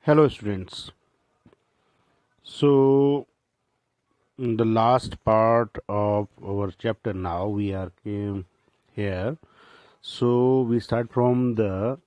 Hello students. So in the last part of our chapter now we are came here. So we start from the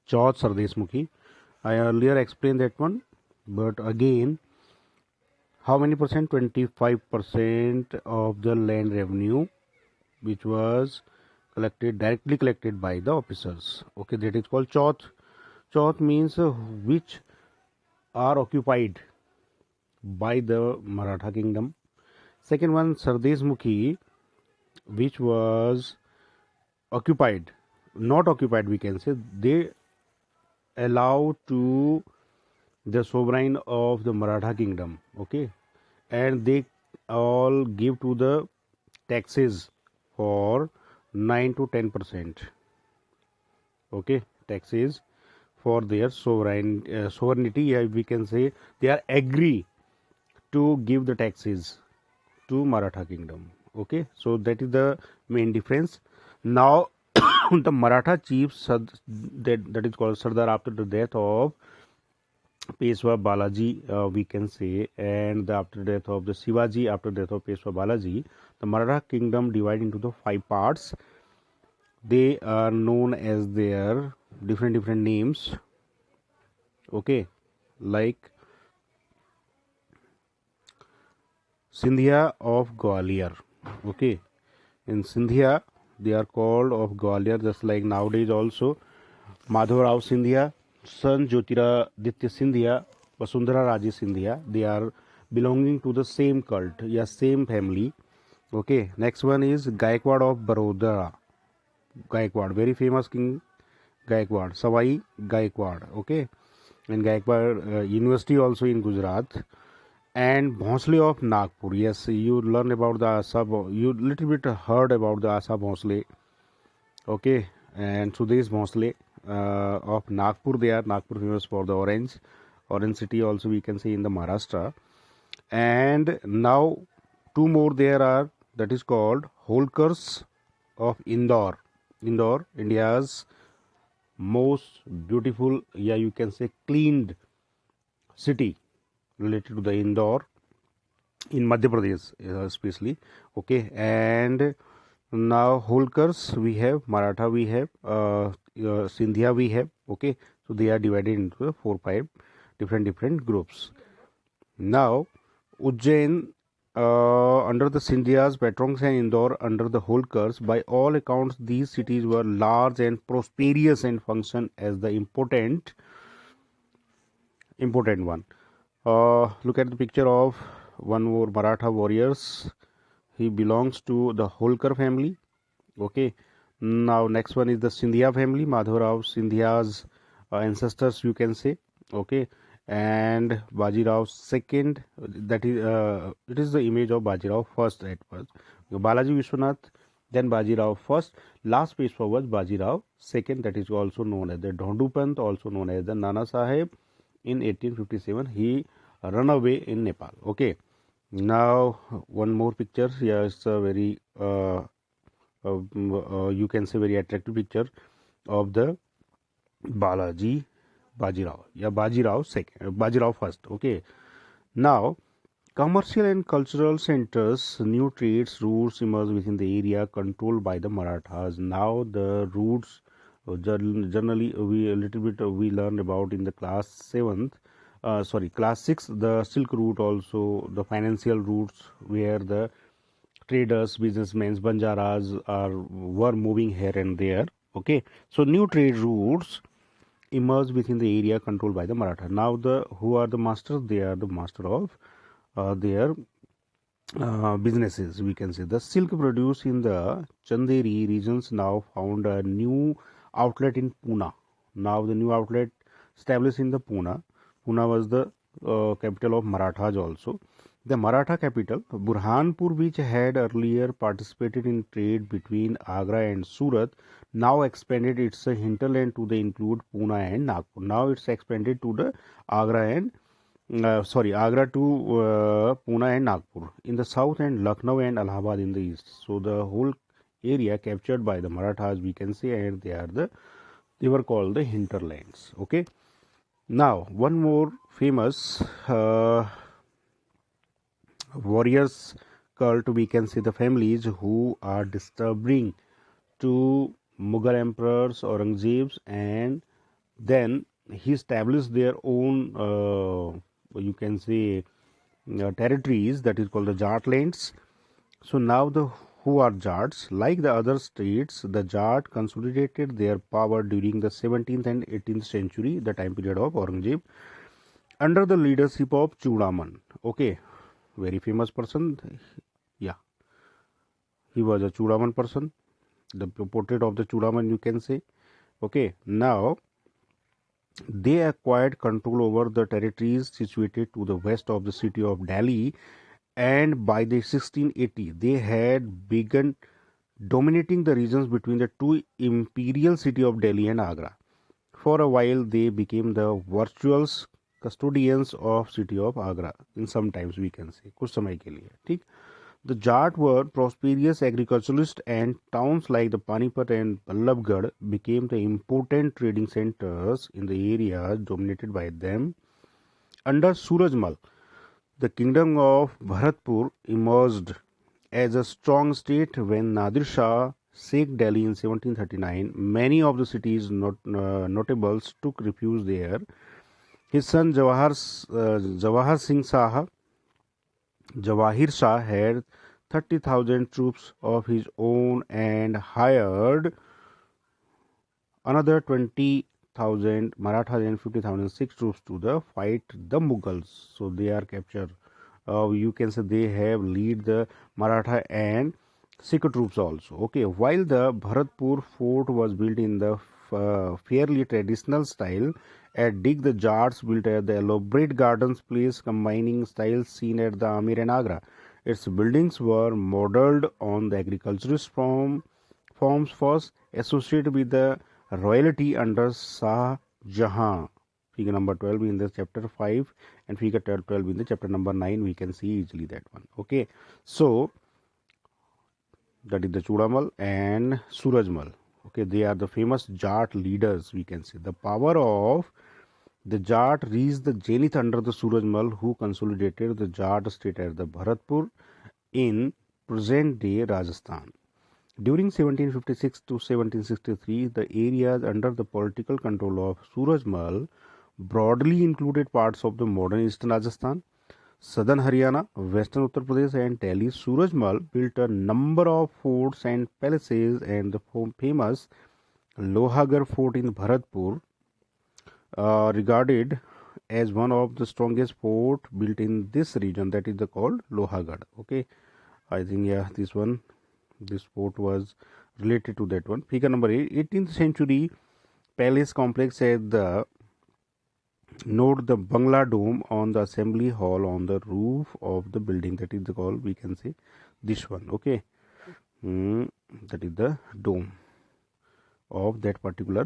Chauth Sardeshmukhi. I earlier explained that one, but again, how many percent? 25% of the land revenue which was directly collected by the officers. Okay, that is called Chauth. Chauth means which are occupied by the Maratha kingdom. Second one, Sardeshmukhi, which was occupied, not occupied, we can say, they allow to the sovereign of the Maratha kingdom, okay, and they all give to the taxes for 9 to 10%, okay, taxes for their sovereignty. Yeah, we can say they are agree to give the taxes to Maratha kingdom. Okay, so that is the main difference. Now, the Maratha chiefs that is called Sardar after the death of Peshwa Balaji, we can say, and after death of the Shivaji, after death of Peshwa Balaji, the Maratha kingdom divided into the 5 parts. They are known as their different names. Okay, like Sindhya of Gwalior. Okay, in Sindhya they are called of Gwalior, just like nowadays also Madhavrao Sindhya, son Jyotiraditya Sindhya, Vasundhara Raje Sindhya. They are belonging to the same cult, yeah, same family. Okay, next one is Gaikwad of Baroda. Gaikwad, very famous king Gaikwad, Savai Gaikwad. Okay, and Gaikwad University also in Gujarat. And Bhonsle of Nagpur. Yes, you learn about the Asa. You little bit heard about the Asa Bhonsle. Okay, and Sudesh Bhonsle of Nagpur. They are Nagpur famous for the orange city. Also, we can see in the Maharashtra. And now two more there are, that is called Holkars of Indore. Indore, India's most beautiful, yeah, you can say cleaned city related to the Indore in Madhya Pradesh, especially. Okay, and now Holkars we have, Maratha we have, Sindhya we have. Okay, so they are divided into the 4-5 different groups. Now Ujjain under the Sindhyas, Patrons and Indore under the Holkars. By all accounts, these cities were large and prosperous and function as the important one. Look at the picture of one more Maratha warriors. He belongs to the Holkar family. Okay. Now next one is the Sindhya family. Madhavrao Sindhya's ancestors, you can say. Okay. And Bajirao second. That is it is the image of Bajirao first at first. Balaji Vishwanath, then Bajirao first. Last Peshwa was Bajirao second. That is also known as the Dhondupant, also known as the Nana Sahib. In 1857, he run away in Nepal. Okay. Now one more picture. Here is a very you can say very attractive picture of the Bajirao. Yeah, Bajirao second, Bajirao first. Okay. Now commercial and cultural centers, new trades routes emerged within the area controlled by the Marathas. Now the routes generally we a little bit we learned about in the class 7th. Class 6, the Silk Route, also the financial routes where the traders, businessmen, banjaras were moving here and there. Okay, so new trade routes emerged within the area controlled by the Maratha. Now the who are the masters? They are the master of their businesses. We can say the silk produced in the Chanderi regions now found a new outlet in Pune. Now the new outlet established in the Pune. Pune was the capital of Marathas also. The Maratha capital, Burhanpur, which had earlier participated in trade between Agra and Surat, now expanded its hinterland to the include Pune and Nagpur. Now it's expanded to the Agra to Pune and Nagpur in the south, and Lucknow and Allahabad in the east. So the whole area captured by the Marathas, we can say, and they were called the hinterlands. Okay. Now, one more famous warriors cult, we can say the families who are disturbing to Mughal emperors Aurangzeb's, and then he established their own you can say territories, that is called the Jat lands. So now the who are Jats, like the other states, the Jat consolidated their power during the 17th and 18th century, the time period of Aurangzeb, under the leadership of Chudaman. Okay, very famous person. Yeah, he was a Chudaman person, the portrait of the Chudaman, you can say. Okay, now they acquired control over the territories situated to the west of the city of Delhi, and by the 1680 they had begun dominating the regions between the two imperial cities of Delhi and Agra. For a while they became the virtual custodians of city of Agra. In sometimes we can say कुछ समय के लिए, ठीक. The Jat were prosperous agriculturalists, and towns like the Panipat and Ballabgarh became the important trading centers in the areas dominated by them. Under Surajmal, the kingdom of Bharatpur emerged as a strong state when Nadir Shah sacked Delhi in 1739. Many of the city's notables took refuge there. His son Jawahar Singh Jawahir Shah had 30,000 troops of his own and hired another 20,000 Marathas and 50,000 Sikh troops to the fight the Mughals. So they are captured. You can say they have lead the Maratha and Sikh troops also. Okay, while the Bharatpur fort was built in the fairly traditional style, at Dig the Jats built at the elaborate gardens place combining styles seen at the Amir and Agra. Its buildings were modeled on the agriculturist forms first associated with the royalty under Shah Jahan. Figure number 12 in the chapter 5 and figure 12 in the chapter number 9. We can see easily that one. Okay, so that is the Chudamal and Surajmal. Okay, they are the famous Jat leaders, we can say. The power of the Jat reached the zenith under the Surajmal, who consolidated the Jat state at the Bharatpur in present day Rajasthan. During 1756 to 1763, the areas under the political control of Surajmal broadly included parts of the modern eastern Rajasthan, southern Haryana, western Uttar Pradesh, and Delhi. Surajmal built a number of forts and palaces, and the famous Lohagarh fort in Bharatpur, regarded as one of the strongest fort built in this region, that is called Lohagarh. Okay, I think this fort was related to that one. Figure number 8, 18th century palace complex at the note the Bangla dome on the assembly hall on the roof of the building, that is called, we can say, this one. Okay, that is the dome of that particular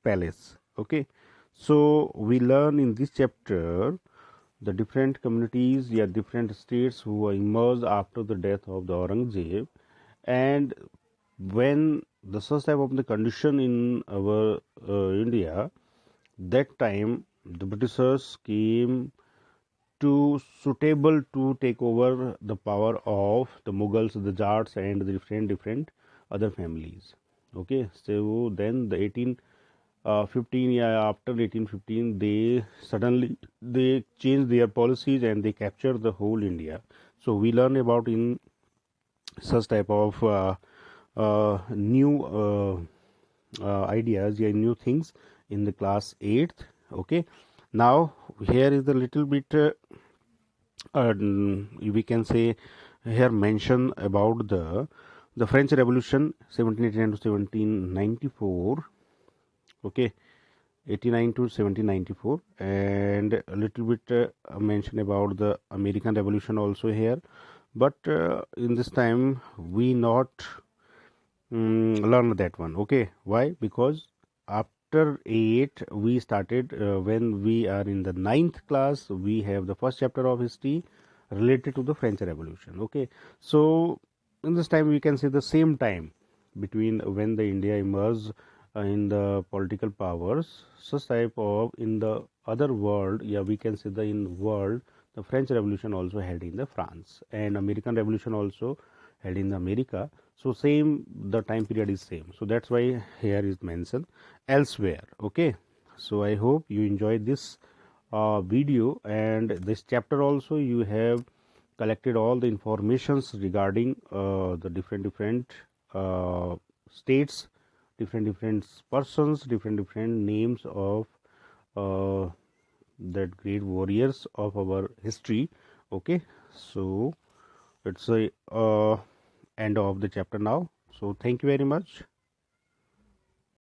palace. Okay, so we learn in this chapter the different communities, different states who emerged after the death of the Aurangzeb, and when the such type of the condition in our India, that time the Britishers came to suitable to take over the power of the Mughals, the Jats, and the different other families. Okay, so then the 1815, after 1815, they suddenly they changed their policies and they captured the whole India. So we learn about in such type of new ideas, new things in the class 8th. Okay, now here is a little bit we can say here mention about the French Revolution 1789 to 1794. Okay, 89 to 1794, and a little bit mention about the American Revolution also here, but in this time we not learn that one. Okay, why? Because after 8 we started, when we are in the 9th class, we have the first chapter of history related to the French Revolution. Okay, so in this time we can say the same time between when the India emerged in the political powers, such type of in the other world, yeah, we can say the in world, the French Revolution also held in the France, and American Revolution also held in the America. So same, the time period is same. So that's why here is mentioned elsewhere. Okay. So I hope you enjoyed this video, and this chapter also you have collected all the informations regarding the different states, different persons, different names of uh, that great warriors of our history. Okay, so it's a end of the chapter now. So thank you very much.